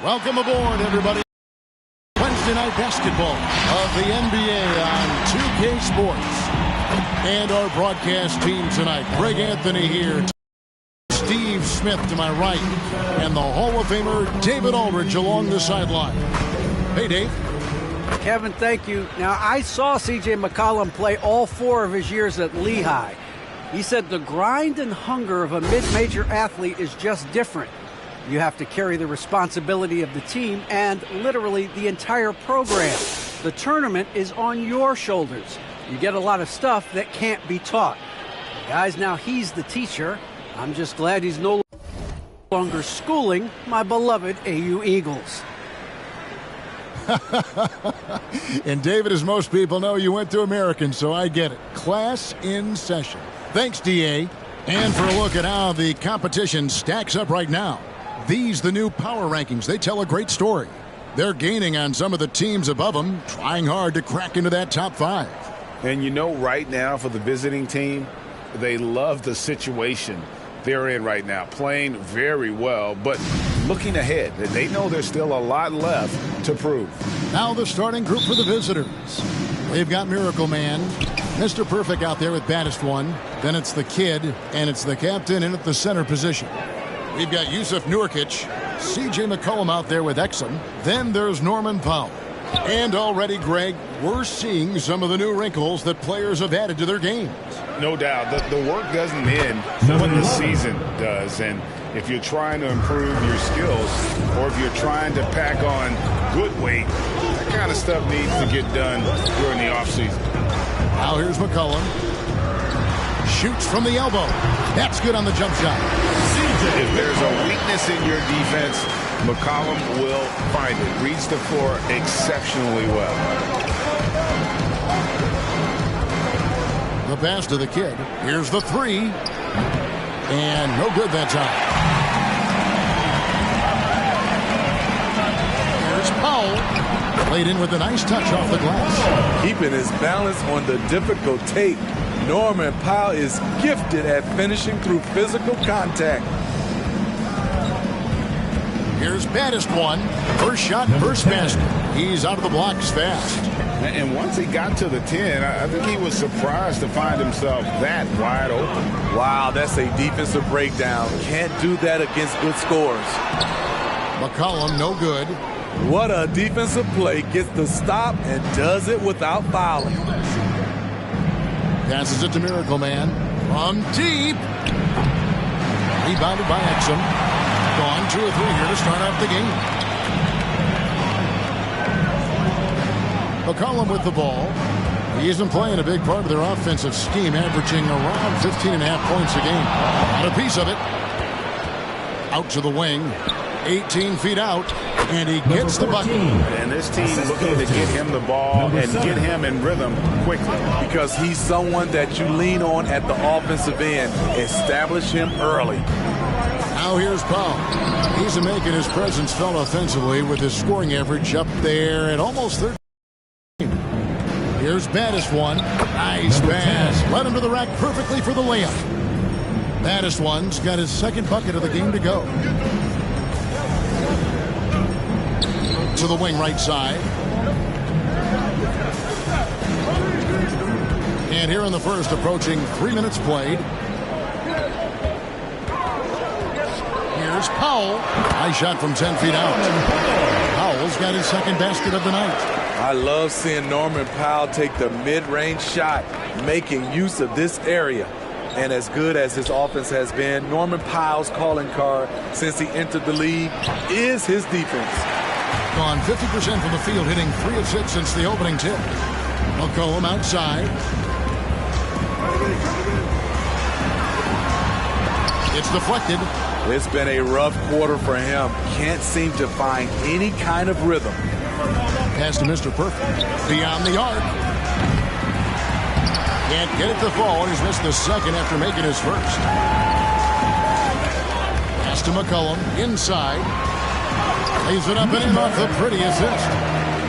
Welcome aboard, everybody. Wednesday night basketball of the NBA on 2K Sports. And our broadcast team tonight. Greg Anthony here. Steve Smith to my right. And the Hall of Famer David Aldridge along the sideline. Hey, Dave. Kevin, thank you. Now, I saw C.J. McCollum play all 4 of his years at Lehigh. He said the grind and hunger of a mid-major athlete is just different. You have to carry the responsibility of the team and literally the entire program. The tournament is on your shoulders. You get a lot of stuff that can't be taught. Guys, now he's the teacher. I'm just glad he's no longer schooling my beloved AU Eagles. And David, as most people know, you went to American, so I get it. Class in session. Thanks, DA. And for a look at how the competition stacks up right now. These, the new power rankings, they tell a great story. They're gaining on some of the teams above them, trying hard to crack into that top 5. And you know, right now for the visiting team, they love the situation they're in right now, playing very well, but looking ahead. They know there's still a lot left to prove. Now the starting group for the visitors. They've got Miracle Man, Mr. Perfect out there with baddest one. Then it's the kid, and it's the captain in at the center position. We've got Yusuf Nurkic, C.J. McCollum out there with Exum. Then there's Norman Powell. And already, Greg, we're seeing some of the new wrinkles that players have added to their games. No doubt. The work doesn't end when the season does. And if you're trying to improve your skills or if you're trying to pack on good weight, that kind of stuff needs to get done during the offseason. Now here's McCollum. Shoots from the elbow. That's good on the jump shot. If there's a weakness in your defense, McCollum will find it. Reads the floor exceptionally well. The pass to the kid. Here's the 3. And no good that time. Here's Powell. Played in with a nice touch off the glass. Keeping his balance on the difficult tape. Norman Powell is gifted at finishing through physical contact. Here's baddest one. First shot, first basket. He's out of the blocks fast. And once he got to the 10, I think he was surprised to find himself that wide open. Wow, that's a defensive breakdown. Can't do that against good scores. McCollum, no good. What a defensive play. Gets the stop and does it without fouling. Passes it to Miracle Man. From deep. Rebounded by Exum. Gone 2 or 3 here to start out the game. McCollum with the ball. He isn't playing a big part of their offensive scheme, averaging around 15.5 points a game. Got a piece of it. Out to the wing. 18 feet out. And he gets the bucket. And this team looking to get him the ball and get him in rhythm quickly. Because he's someone that you lean on at the offensive end. Establish him early. Now here's Powell. He's making his presence felt offensively with his scoring average up there at almost 13. Here's baddest one. Nice pass. Led him to the rack perfectly for the layup. Baddest one's got his second bucket of the game to go. To the wing right side. And here in the first, approaching 3 minutes played. Here's Powell. Nice shot from 10 feet out. Powell's got his second basket of the night. I love seeing Norman Powell take the mid-range shot, making use of this area. And as good as his offense has been, Norman Powell's calling card since he entered the league is his defense. Gone 50% from the field, hitting 3 of 6 since the opening tip. McCollum outside. It's deflected. It's been a rough quarter for him. Can't seem to find any kind of rhythm. Pass to Mr. Perfect. Beyond the arc. Can't get it to fall. He's missed the second after making his first. Pass to McCollum. Inside. Lays it up and in off the pretty assist.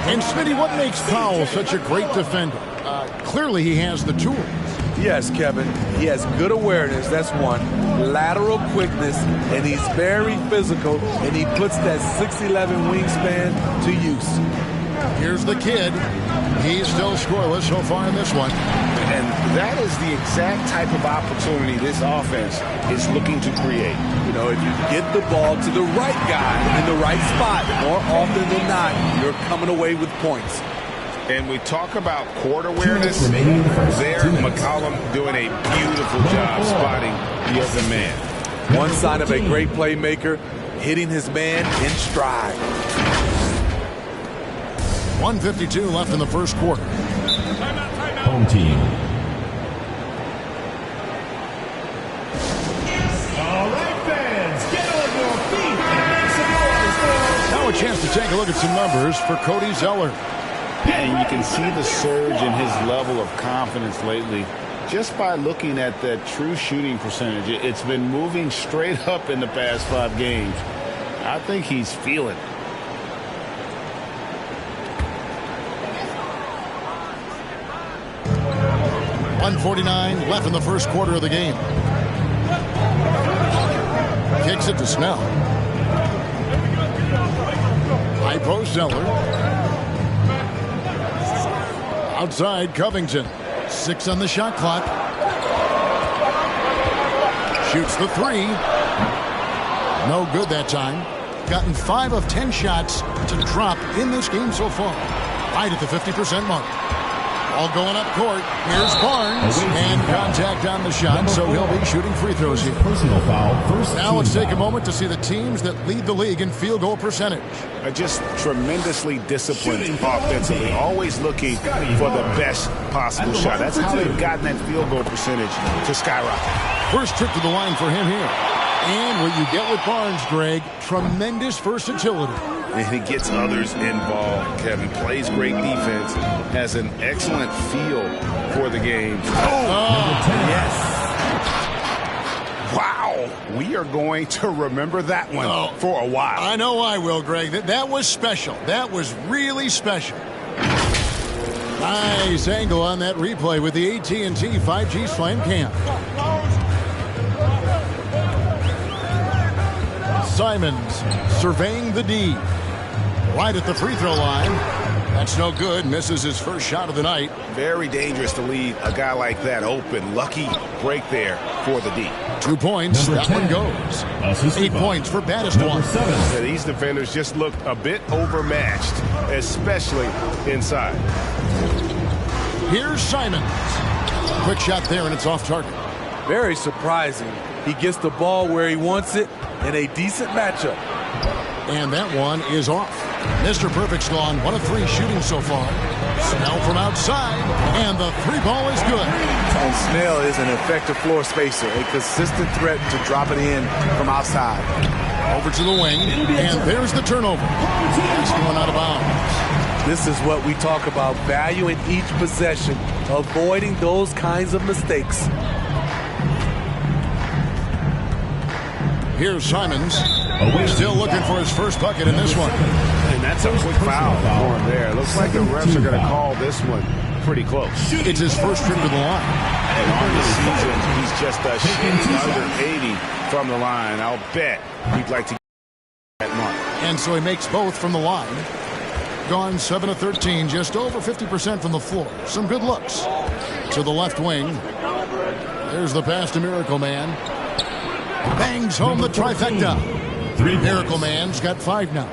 And Smitty, what makes Powell such a great defender? Clearly he has the tools. Yes, Kevin. He has good awareness, that's one. Lateral quickness, and he's very physical, and he puts that 6'11" wingspan to use. Here's the kid. He's still scoreless so far in this one. And that is the exact type of opportunity this offense is looking to create. You know, if you get the ball to the right guy in the right spot, more often than not, you're coming away with points. And we talk about court awareness. There, McCollum doing a beautiful job spotting the open man. One sign of a great playmaker, hitting his man in stride. 1:52 left in the first quarter. Home team. All right, fans, get on your feet and make some noise. Now a chance to take a look at some numbers for Cody Zeller. And you can see the surge in his level of confidence lately just by looking at that true shooting percentage. It's been moving straight up in the past 5 games. I think he's feeling it. .149 left in the first quarter of the game. Kicks it to Snell. High post Zeller. Outside Covington. 6 on the shot clock. Shoots the 3. No good that time. Gotten 5 of 10 shots to drop in this game so far. Right at the 50% mark. All going up court. Here's Barnes. And contact on the shot, so he'll be shooting free throws here. Personal foul. Now let's take a moment to see the teams that lead the league in field goal percentage. Just tremendously disciplined offensively, always looking for the best possible shot. That's how they've gotten that field goal percentage to skyrocket. First trip to the line for him here. And what you get with Barnes, Greg, tremendous versatility. And he gets others involved. Kevin plays great defense, has an excellent feel for the game. Yes. Wow. We are going to remember that one for a while. I know I will, Greg. That was special. That was really special. Nice angle on that replay with the AT&T 5G Slam Cam. Simons surveying the D. Right at the free throw line. That's no good. Misses his first shot of the night. Very dangerous to leave a guy like that open. Lucky break there for the D. 2 points. That one goes. 8 points for baddest one. These defenders just looked a bit overmatched, especially inside. Here's Simons. Quick shot there, and it's off target. Very surprising. He gets the ball where he wants it in a decent matchup. And that one is off. Mr. Perfect's gone 1 of 3 shooting so far. Snell from outside, and the 3 ball is good. And Snell is an effective floor spacer, a consistent threat to drop it in from outside. Over to the wing, and there's the turnover. He's going out of bounds. This is what we talk about, value in each possession, avoiding those kinds of mistakes. Here's Simons. Still looking for his first bucket in this one. And that's a quick foul for him there. Looks like the refs are going to call this one pretty close. It's his first trip to the line. And on the season, he's just a shade under 80 from the line. I'll bet he'd like to get that mark. And so he makes both from the line. Gone 7 of 13, just over 50% from the floor. Some good looks. To the left wing. There's the pass to Miracle Man. Bangs home the trifecta. Miracle Man's got 5 now.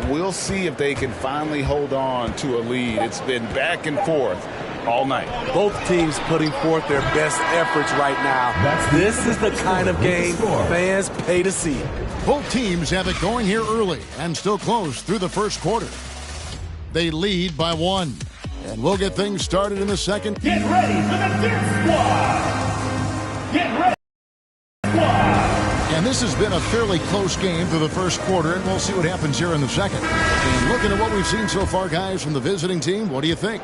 We'll see if they can finally hold on to a lead. It's been back and forth all night. Both teams putting forth their best efforts right now. This is the kind of game fans pay to see. Both teams have it going here early and still close through the first quarter. They lead by 1. And we'll get things started in the second. Get ready for the Fifth Squad. Get ready. And this has been a fairly close game through the first quarter, and we'll see what happens here in the second. And looking at what we've seen so far, guys, from the visiting team, what do you think?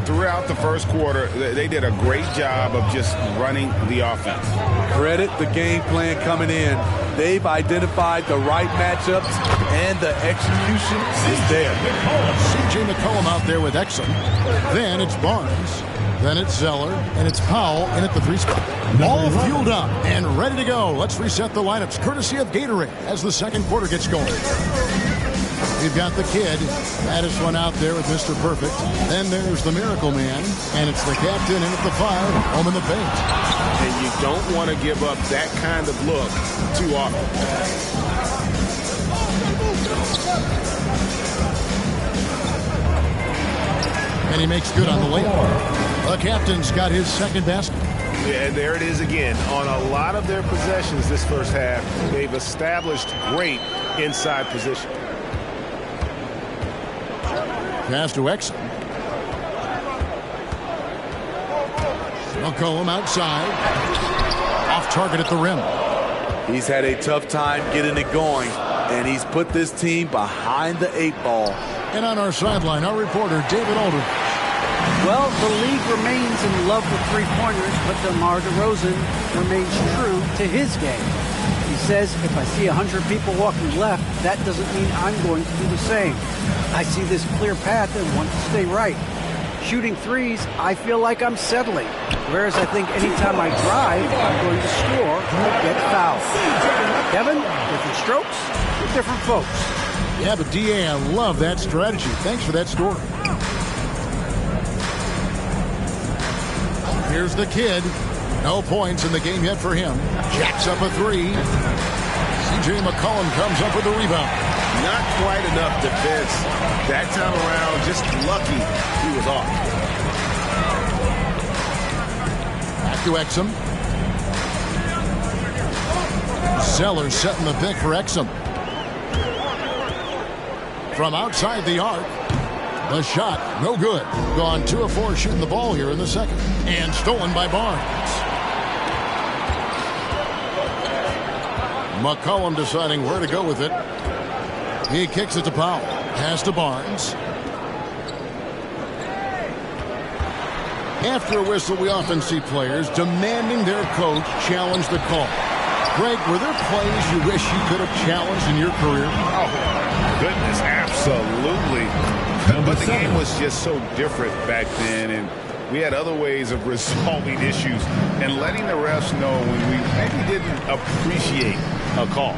Throughout the first quarter, they did a great job of just running the offense. Credit the game plan coming in. They've identified the right matchups, and the execution is there. C.J. McCollum out there with Exum. Then it's Barnes. Then it's Zeller, and it's Powell in at the 3 spot. All fueled up and ready to go. Let's reset the lineups, courtesy of Gatorade, as the second quarter gets going. We've got the kid. Baddest one out there with Mr. Perfect. Then there's the Miracle Man, and it's the captain in at the 5, home in the paint. And you don't want to give up that kind of look too often. And he makes good on the layup. The captain's got his second basket. Yeah, and there it is again. On a lot of their possessions this first half, they've established great inside position. Pass to Exum. McCollum outside. Off target at the rim. He's had a tough time getting it going, and he's put this team behind the 8 ball. And on our sideline, our reporter, David Aldridge. Well, the league remains in love with three-pointers, but DeMar DeRozan remains true to his game. He says, if I see 100 people walking left, that doesn't mean I'm going to do the same. I see this clear path and want to stay right. Shooting threes, I feel like I'm settling. Whereas I think anytime I drive, I'm going to score or get fouled. Kevin, different strokes for different folks. Yeah, but DA, I love that strategy. Thanks for that story. Here's the kid. No points in the game yet for him. Jacks up a 3. CJ McCollum comes up with the rebound. Not quite enough defense that time around. Just lucky he was off. Back to Exum. Zeller setting the pick for Exum. From outside the arc. The shot, no good. Gone 2 of 4 shooting the ball here in the second. And stolen by Barnes. McCollum deciding where to go with it. He kicks it to Powell. Pass to Barnes. After a whistle, we often see players demanding their coach challenge the call. Greg, were there plays you wish you could have challenged in your career? Oh, goodness, absolutely. But the game was just so different back then, and we had other ways of resolving issues and letting the refs know when we maybe didn't appreciate a call.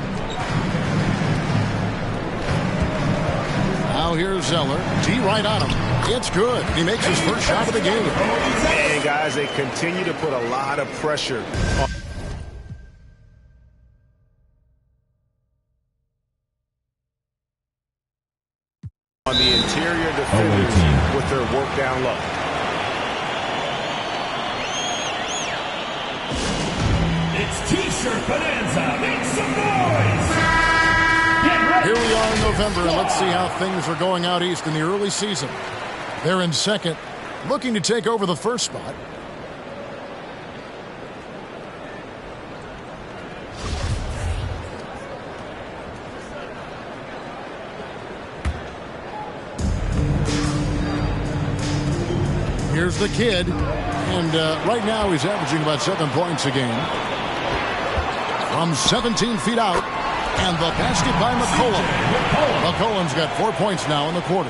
Now here's Zeller. D right on him. It's good. He makes his first shot of the game. And guys, they continue to put a lot of pressure on the interior defenders with their work down low. It's T-shirt Bonanza. Make some noise. Get ready. Here we are in November, and let's see how things are going out east in the early season. They're in second, looking to take over the first spot. Here's the kid, and right now he's averaging about 7 points a game. From 17 feet out, and the basket by McCollum. McCollum's got 4 points now in the quarter.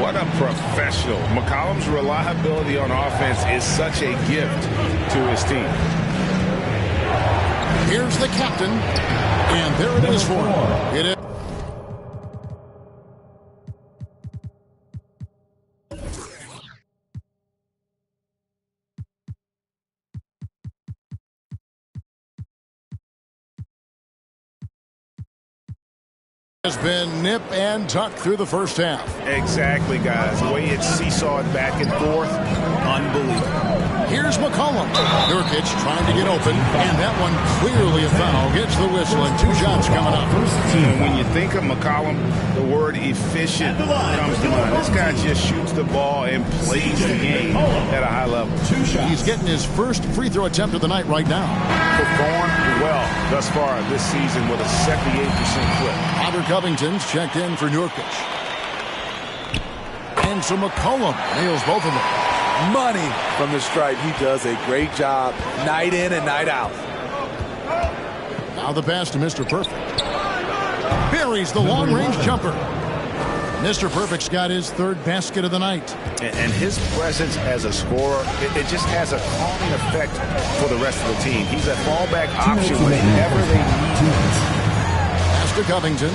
What a professional. McCollum's reliability on offense is such a gift to his team. Here's the captain, and there it is for him. It is. Has been nip and tuck through the first half. Exactly, guys. The way it's seesawed back and forth, unbelievable. Here's McCollum. Nurkic trying to get open, and that one clearly a foul. Gets the whistle, and 2 shots coming up. And when you think of McCollum, the word efficient comes to mind. This guy just shoots the ball and plays the game at a high level. He's getting his first free throw attempt of the night right now. Performed well thus far this season with a 78% clip. Robert Covington's checked in for Nurkic. And so McCollum nails both of them. Money from the stripe. He does a great job night in and night out. Now the pass to Mr. Perfect. Buries the long-range jumper. Mr. Perfect's got his third basket of the night. And his presence as a scorer, it just has a calming effect for the rest of the team. He's a fallback option whenever they need him. Pass to Covington.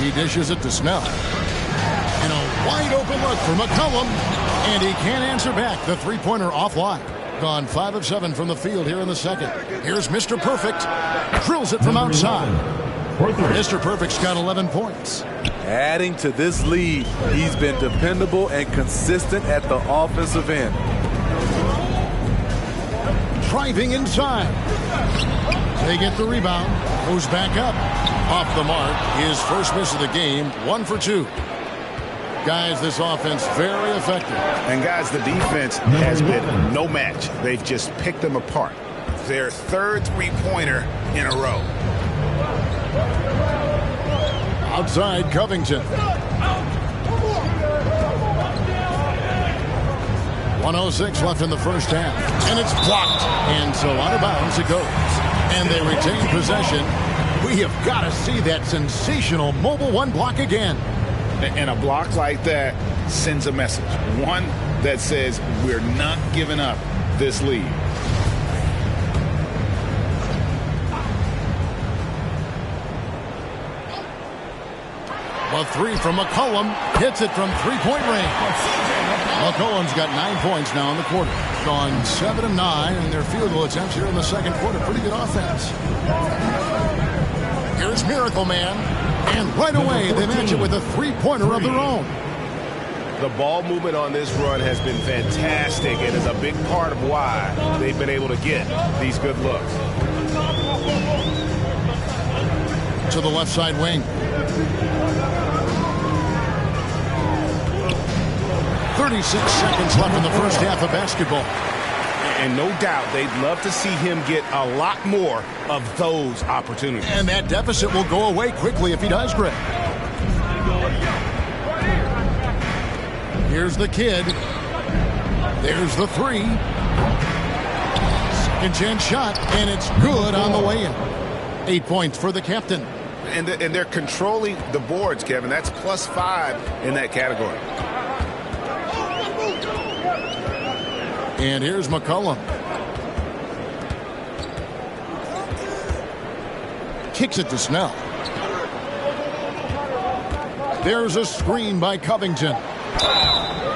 He dishes it to Snell. And a wide open look for McCollum. And he can't answer back. The three-pointer offline. Gone 5 of 7 from the field here in the second. Here's Mr. Perfect. Drills it from outside. Mr. Perfect's got 11 points. Adding to this lead, he's been dependable and consistent at the offensive end. Driving inside. They get the rebound. Goes back up. Off the mark. His first miss of the game. 1 for 2. Guys, this offense very effective. And guys, the defense has been no match. They've just picked them apart. Their third three-pointer in a row. Outside Covington. 1:06 left in the first half. And it's blocked. And so out of bounds it goes. And they retain possession. We have got to see that sensational mobile one block again. And a block like that sends a message. One that says we're not giving up this lead. A three from McCollum. Hits it from three-point range. McCollum's got 9 points now in the quarter. Gone 7 of 9 in their field goal attempts here in the second quarter. Pretty good offense. Here's Miracle Man. And right away, they match it with a three-pointer of their own. The ball movement on this run has been fantastic and is a big part of why they've been able to get these good looks. To the left side wing. 36 seconds left in the first half of basketball. And no doubt they'd love to see him get a lot more of those opportunities. And that deficit will go away quickly if he does, Greg. Here's the kid. There's the three. Second chance shot, and it's good on the way in. 8 points for the captain. And they're controlling the boards, Kevin. That's +5 in that category. And here's McCollum. Kicks it to Snell. There's a screen by Covington.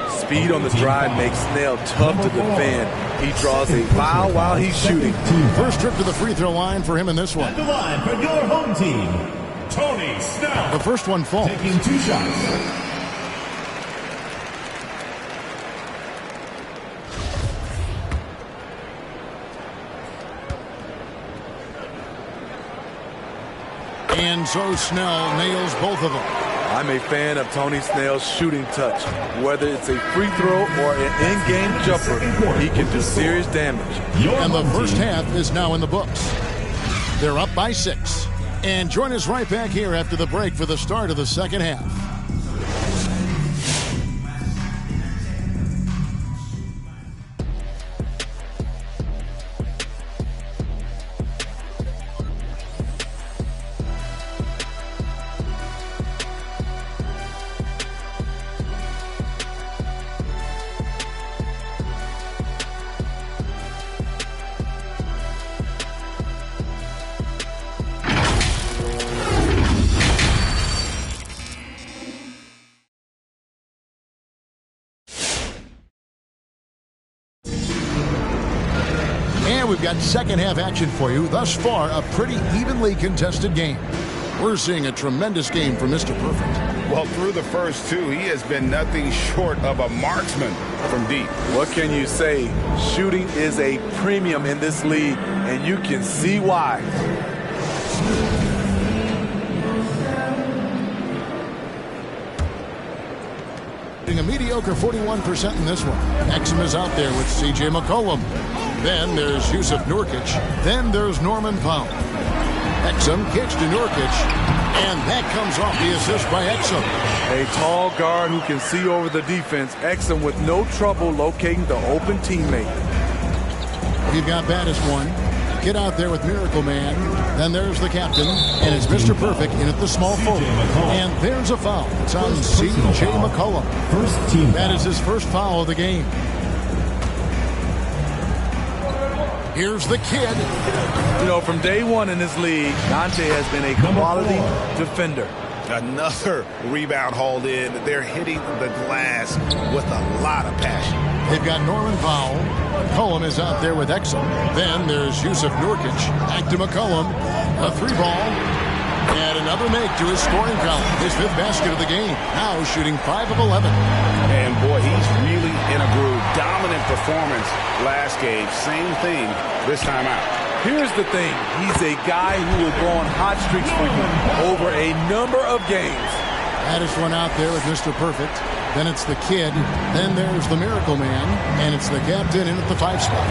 Speed on the drive makes Snell tough to defend. He draws a foul while he's shooting. First trip to the free throw line for him in this one. At the line for your home team, Tony Snell. The first one falls. Taking 2 shots. And so Snell nails both of them. I'm a fan of Tony Snell's shooting touch. Whether it's a free throw or an in-game jumper, he can do serious damage. And the first half is now in the books. They're up by 6. And join us right back here after the break for the start of the second half. We've got second half action for you. Thus far, a pretty evenly contested game. We're seeing a tremendous game from Mr. Perfect. Well, through the first 2, he has been nothing short of a marksman from deep. What can you say? Shooting is a premium in this league, and you can see why. A mediocre 41% in this one. Exum is out there with C.J. McCollum. Then there's Yusuf Nurkic. Then there's Norman Powell. Exum kicks to Nurkic. And that comes off the assist by Exum. A tall guard who can see over the defense. Exum with no trouble locating the open teammate. We've got Battis one. Kid out there with Miracle Man. Then there's the captain, and it's Mr. Perfect in at the small forward. And there's a foul. It's on C.J. McCollum. That is his first foul of the game. Here's the kid. You know, from day one in this league, Dante has been a quality defender. Another rebound hauled in. They're hitting the glass with a lot of passion. They've got Norman Powell. McCollum is out there with Exum. Then there's Yusuf Nurkic. Back to McCollum. A three ball. And another make to his scoring column. His fifth basket of the game. Now shooting 5 of 11. And boy, he's really in a groove. Dominant performance last game. Same thing this time out. Here's the thing. He's a guy who will go on hot streaks for you over a number of games. Baddest one out there with Mr. Perfect. Then it's the kid. Then there's the Miracle Man. And it's the captain in at the 5 spot.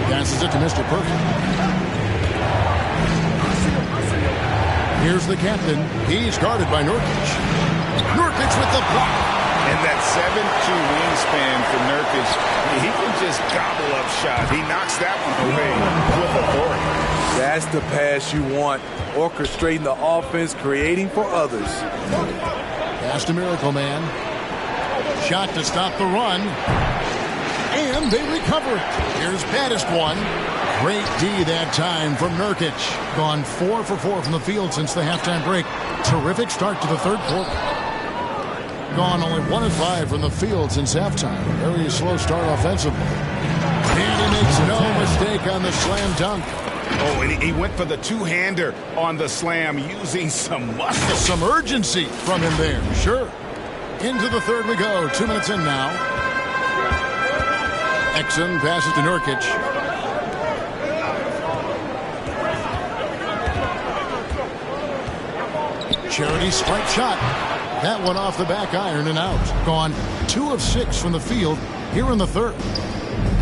Passes it to Mr. Perfect. Here's the captain. He's guarded by Nurkic. Nurkic with the block. And that 7'2" wingspan for Nurkic, he can just gobble up shots. He knocks that one away with authority. That's the pass you want. Orchestrating the offense, creating for others. Pass to Miracle Man. Shot to stop the run. And they recover it. Here's baddest one. Great D that time from Nurkic. Gone 4 for 4 from the field since the halftime break. Terrific start to the third quarter. Gone only 1 of 5 from the field since halftime. Very slow start offensively. And he makes no mistake on the slam dunk. Oh, and he went for the two-hander on the slam using some muscle. Some urgency from him there, sure. Into the third we go. 2 minutes in now. Exum passes to Nurkic. Charity stripe shot. That one off the back iron and out. Gone 2 of 6 from the field here in the third.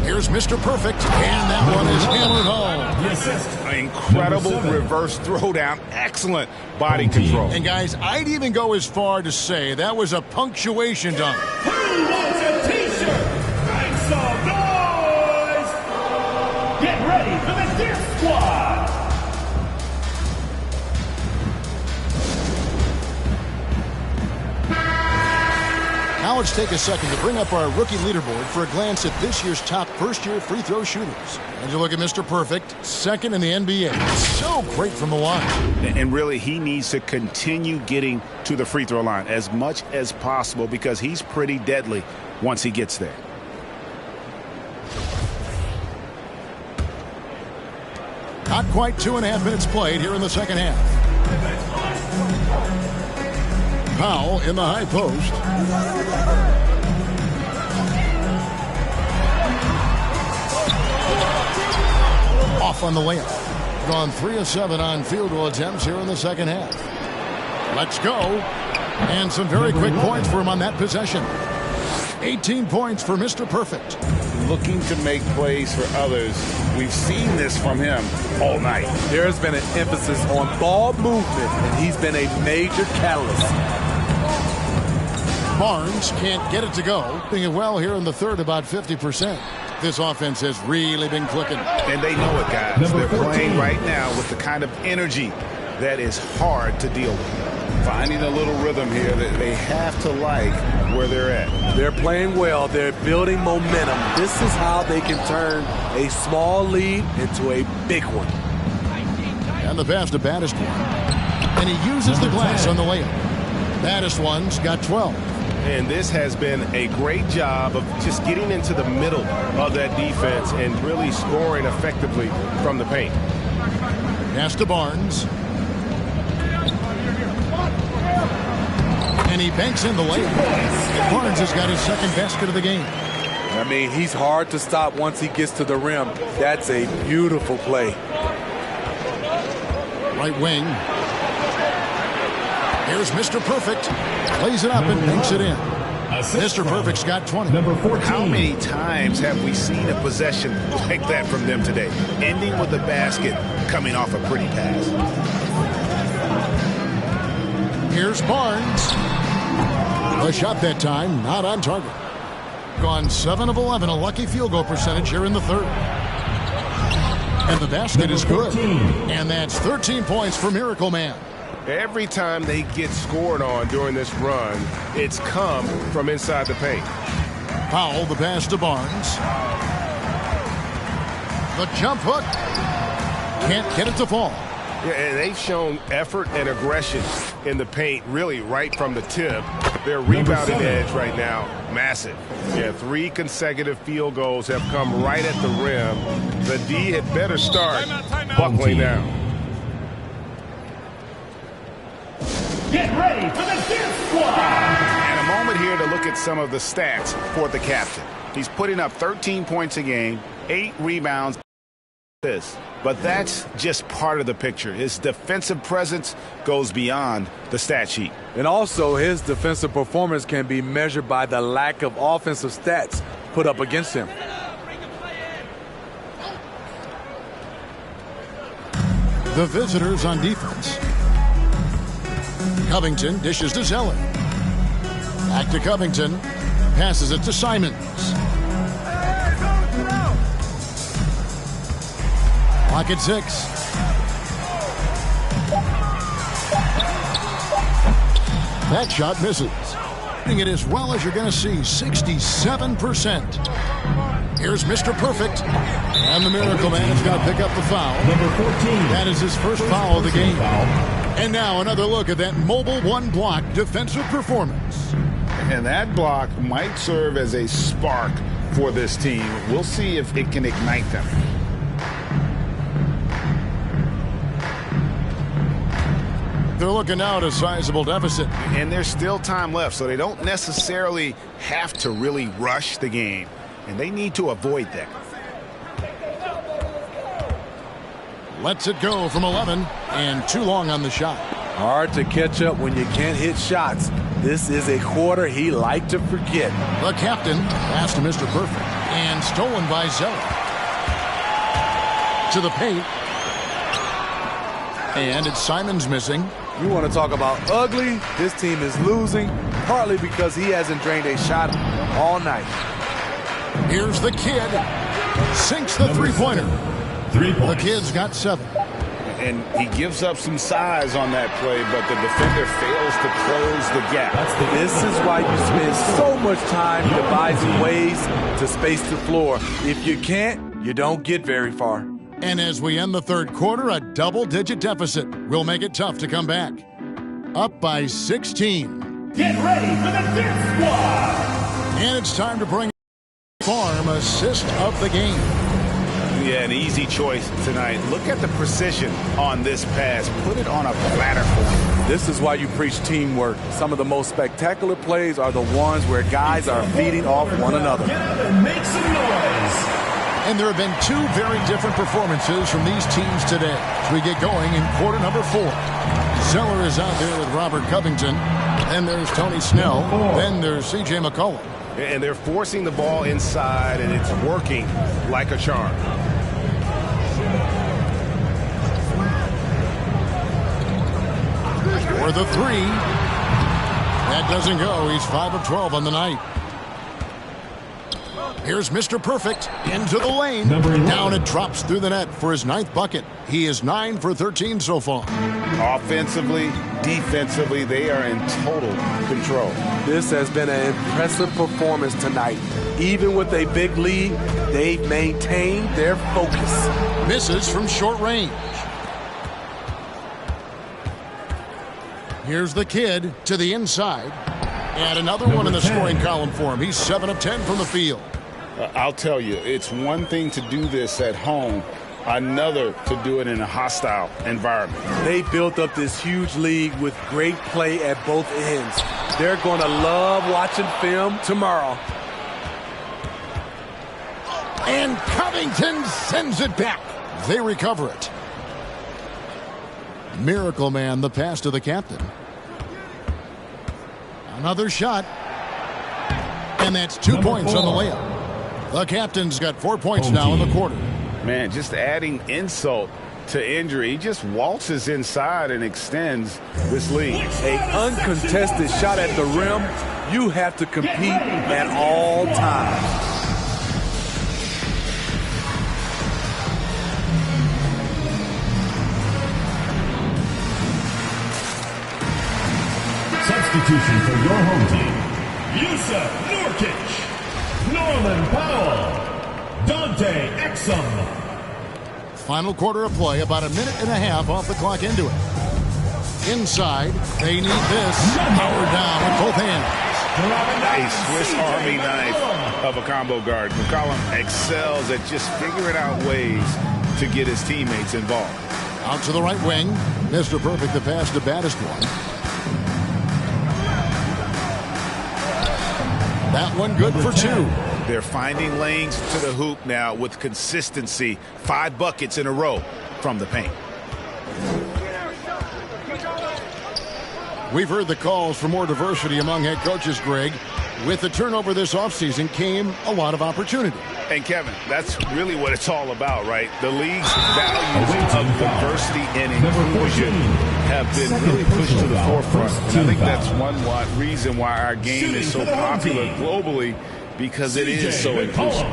Here's Mr. Perfect, and that one is hammered home. Incredible reverse throwdown. Excellent body control. And guys, I'd even go as far to say that was a punctuation dunk. Who wants a t-shirt? Make some noise! Get ready for the Dirt Squad! Now let's take a second to bring up our rookie leaderboard for a glance at this year's top first-year free throw shooters. And you look at Mr. Perfect, second in the NBA. So great from the line. And really, he needs to continue getting to the free throw line as much as possible because he's pretty deadly once he gets there. Not quite 2.5 minutes played here in the second half. Powell in the high post. Off on the layup. Gone 3 of 7 on field goal attempts here in the second half. Let's go. And some very quick points for him on that possession. 18 points for Mr. Perfect. Looking to make plays for others. We've seen this from him all night. There's been an emphasis on ball movement, and he's been a major catalyst. Barnes can't get it to go. Doing it well here in the third, about 50%. This offense has really been clicking. And they know it, guys. They're playing right now with the kind of energy that is hard to deal with. Finding a little rhythm here that they have to like where they're at. They're playing well. They're building momentum. This is how they can turn a small lead into a big one. And the pass to baddest one. And he uses the glass on the layup. Baddest one's got 12. And this has been a great job of just getting into the middle of that defense and really scoring effectively from the paint. Pass to Barnes. And he banks in the layup. Barnes has got his second basket of the game. I mean, he's hard to stop once he gets to the rim. That's a beautiful play. Right wing. Here's Mr. Perfect. Plays it up and banks it in. Mr. Perfect's got 20. Number 14. How many times have we seen a possession like that from them today? Ending with a basket, coming off a pretty pass. Here's Barnes. A shot that time, not on target. Gone 7 of 11, a lucky field goal percentage here in the third. And the basket is good. And that's 13 points for Miracle Man. Every time they get scored on during this run, it's come from inside the paint. Powell, the pass to Barnes. The jump hook. Can't get it to fall. Yeah, and they've shown effort and aggression in the paint, really right from the tip. Their rebounding edge right now, massive. Yeah, 3 consecutive field goals have come right at the rim. The D had better start buckling down. Get ready for the Death Squad! And a moment here to look at some of the stats for the captain. He's putting up 13 points a game, 8 rebounds. But that's just part of the picture. His defensive presence goes beyond the stat sheet. And also, his defensive performance can be measured by the lack of offensive stats put up against him. The visitors on defense. Covington dishes to Zeller. Back to Covington. Passes it to Simons. Clock at 6. That shot misses. Hitting it as well as you're going to see, 67%. Here's Mr. Perfect. And the Miracle Man has got to pick up the foul. Number 14. That is his first foul of the game. And now another look at that mobile one-block defensive performance. And that block might serve as a spark for this team. We'll see if it can ignite them. They're looking now at a sizable deficit. And there's still time left, so they don't necessarily have to really rush the game. And they need to avoid that. Lets it go from 11, and too long on the shot. Hard to catch up when you can't hit shots. This is a quarter he liked to forget. The captain pass to Mr. Perfect, and stolen by Zeller. To the paint. And it's Simons missing. You want to talk about ugly? This team is losing, partly because he hasn't drained a shot all night. Here's the kid. Sinks the three-pointer. The kid's got 7. And he gives up some size on that play, but the defender fails to close the gap. This is why you spend so much time devising ways to space the floor. If you can't, you don't get very far. And as we end the third quarter, a double-digit deficit will make it tough to come back. Up by 16. Get ready for the Death Squad! And it's time to bring Farm assist of the game. Yeah, an easy choice tonight. Look at the precision on this pass. Put it on a platter for him. This is why you preach teamwork. Some of the most spectacular plays are the ones where guys are feeding off one another. Get up and make some noise! And there have been 2 very different performances from these teams today as we get going in quarter number 4. Zeller is out there with Robert Covington. Then there's Tony Snell. Then there's C.J. McCollum. And they're forcing the ball inside, and it's working like a charm. For the 3. That doesn't go. He's 5 of 12 on the night. Here's Mr. Perfect into the lane. Down it drops through the net for his 9th bucket. He is 9 for 13 so far. Offensively, defensively, they are in total control. This has been an impressive performance tonight. Even with a big lead, they've maintained their focus. Misses from short range. Here's the kid to the inside. And another one in the scoring column for him. He's 7 of 10 from the field. I'll tell you, it's one thing to do this at home, another to do it in a hostile environment. They built up this huge lead with great play at both ends. They're going to love watching film tomorrow. And Covington sends it back. They recover it. Miracle Man, the pass to the captain. Another shot. And that's 2 points on the layup. The captain's got 4 points now in the quarter. Man, just adding insult to injury. He just waltzes inside and extends this lead. An uncontested shot at the rim. You have to compete at all times. substitution for your home team, Yusuf Nurkic, Norman Powell, Dante Exum. Final quarter of play, about a minute and a half off the clock into it. Inside, they need this. Power down with both hands. A Swiss Army knife of a combo guard. McCollum excels at just figuring out ways to get his teammates involved. Out to the right wing. Mr. Perfect, the pass to baddest one. That one good for two. They're finding lanes to the hoop now with consistency. 5 buckets in a row from the paint. We've heard the calls for more diversity among head coaches, Greg. With the turnover this offseason came a lot of opportunity. And Kevin, that's really what it's all about, right? The league's values of diversity and inclusion have been really pushed to the forefront. And I think that's one reason why our game is so popular globally, because it is so inclusive.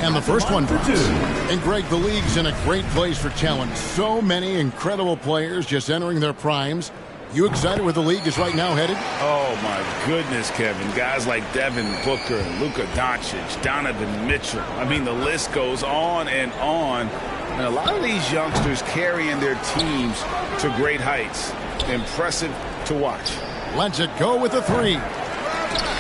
And the first one drops. And Greg, the league's in a great place for talent. So many incredible players just entering their primes. You excited where the league is right now headed? Oh, my goodness, Kevin. Guys like Devin Booker, Luka Doncic, Donovan Mitchell. I mean, the list goes on and on. And a lot of these youngsters carrying their teams to great heights. Impressive to watch. Lets it go with a three.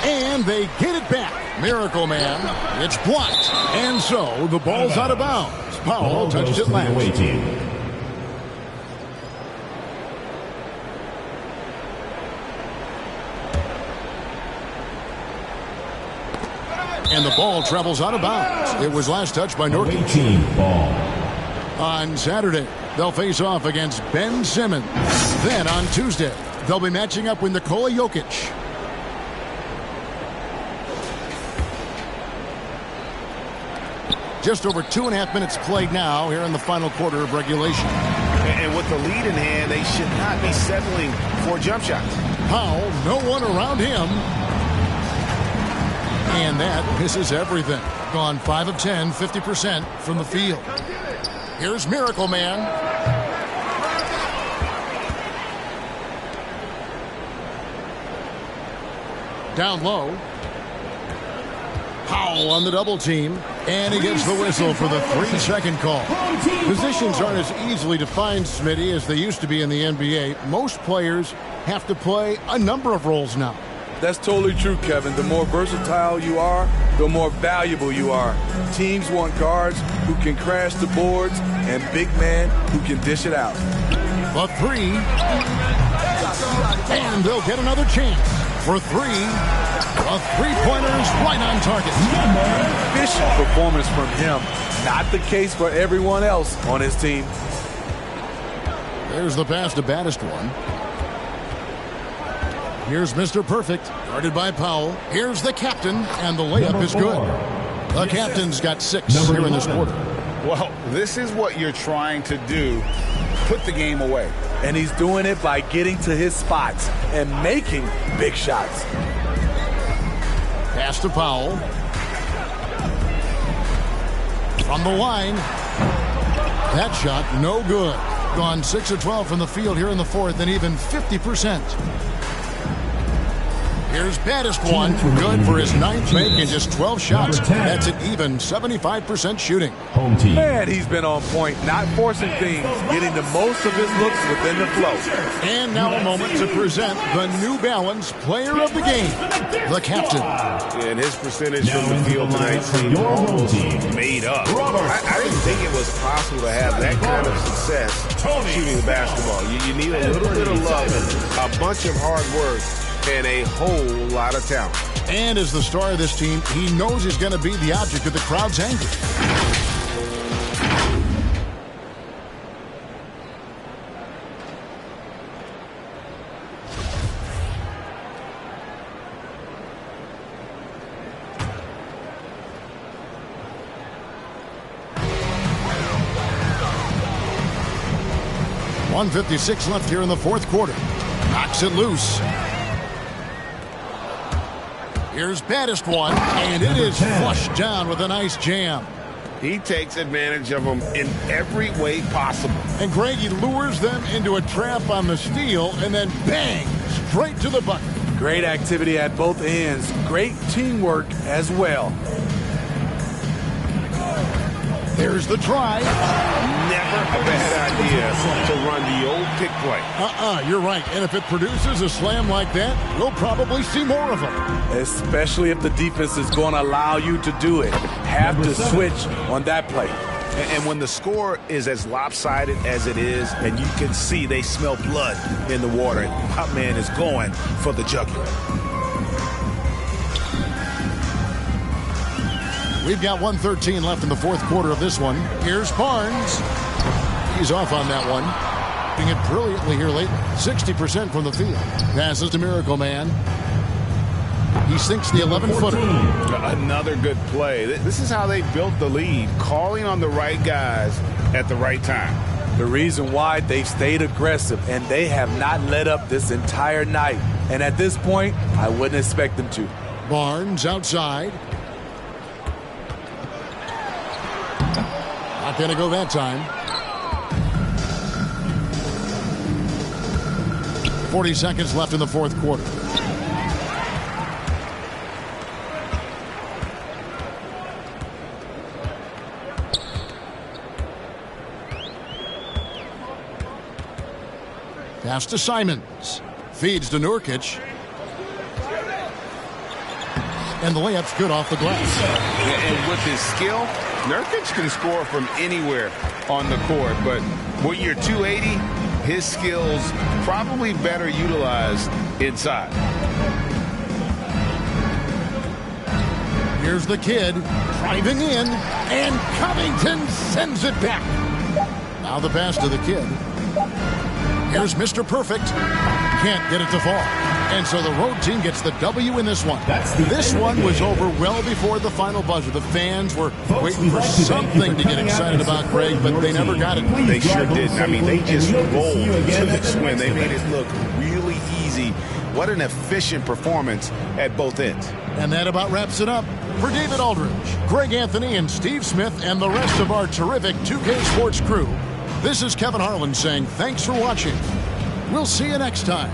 And they get it back. Miracle Man. It's blocked. And so the ball's out of bounds. Powell touched it last. And the ball travels out of bounds. It was last touched by Nurkic. On Saturday, they'll face off against Ben Simmons. Then on Tuesday, they'll be matching up with Nikola Jokic. Just over 2.5 minutes played now here in the final quarter of regulation. And with the lead in hand, they should not be settling for jump shots. Powell, no one around him. And that misses everything. Gone 5 of 10, 50% from the field. Here's Miracle Man. Down low. Powell on the double team. And he gets the whistle for the 3-second call. Positions aren't as easily defined, Smitty, as they used to be in the NBA. Most players have to play a number of roles now. That's totally true, Kevin. The more versatile you are, the more valuable you are. Teams want guards who can crash the boards and big men who can dish it out. The three. And they'll get another chance for three. A three-pointer's right on target. Efficient performance from him. Not the case for everyone else on his team. There's the pass to baddest one. Here's Mr. Perfect, guarded by Powell. Here's the captain, and the layup is good. The captain's got 6 here in this quarter. Well, this is what you're trying to do. Put the game away. And he's doing it by getting to his spots and making big shots. Pass to Powell. From the line. That shot, no good. Gone 6 of 12 from the field here in the fourth, and even 50%. Here's baddest one. Good for his 9th make in just 12 shots. That's an even 75% shooting. Man, he's been on point, not forcing things, getting the most of his looks within the flow. And now a moment to present the New Balance Player of the Game, the captain. And his percentage from the field tonight seemed almost made up. I didn't think it was possible to have that kind of success shooting the basketball. You need a little bit of luck, a bunch of hard work, and a whole lot of talent. And as the star of this team, he knows he's going to be the object of the crowd's anger. .156 left here in the fourth quarter. Knocks it loose. Here's baddest one, and it is flushed down with a nice jam. He takes advantage of them in every way possible. And Greg, he lures them into a trap on the steal, and then bang, straight to the bucket. Great activity at both ends. Great teamwork as well. There's the try. Never a bad idea to run the old pick play. You're right. And if it produces a slam like that, we'll probably see more of them. Especially if the defense is going to allow you to do it. Have to switch on that play. And when the score is as lopsided as it is, and you can see they smell blood in the water, my man is going for the jugular. We've got 1:13 left in the fourth quarter of this one. Here's Barnes. He's off on that one. Doing it brilliantly here lately. 60% from the field. Passes to Miracle Man. He sinks the 11-footer. Another good play. This is how they built the lead, calling on the right guys at the right time. The reason why they've stayed aggressive, and they have not let up this entire night. And at this point, I wouldn't expect them to. Barnes outside. Not going to go that time. 40 seconds left in the fourth quarter. Pass to Simons. Feeds to Nurkic. And the layup's good off the glass. And with his skill, Nurkic can score from anywhere on the court. But when you're 280, his skills probably better utilized inside. Here's the kid driving in, and Covington sends it back. Now the pass to the kid. Here's Mr. Perfect. Can't get it to fall. And so the road team gets the W in this one. This one was over well before the final buzzer. The fans were waiting for something to get excited about, Greg, but they never got it. They sure didn't. I mean, they just rolled to this win. They made it look really easy. What an efficient performance at both ends. And that about wraps it up. For David Aldridge, Greg Anthony, and Steve Smith, and the rest of our terrific 2K Sports crew, this is Kevin Harlan saying thanks for watching. We'll see you next time.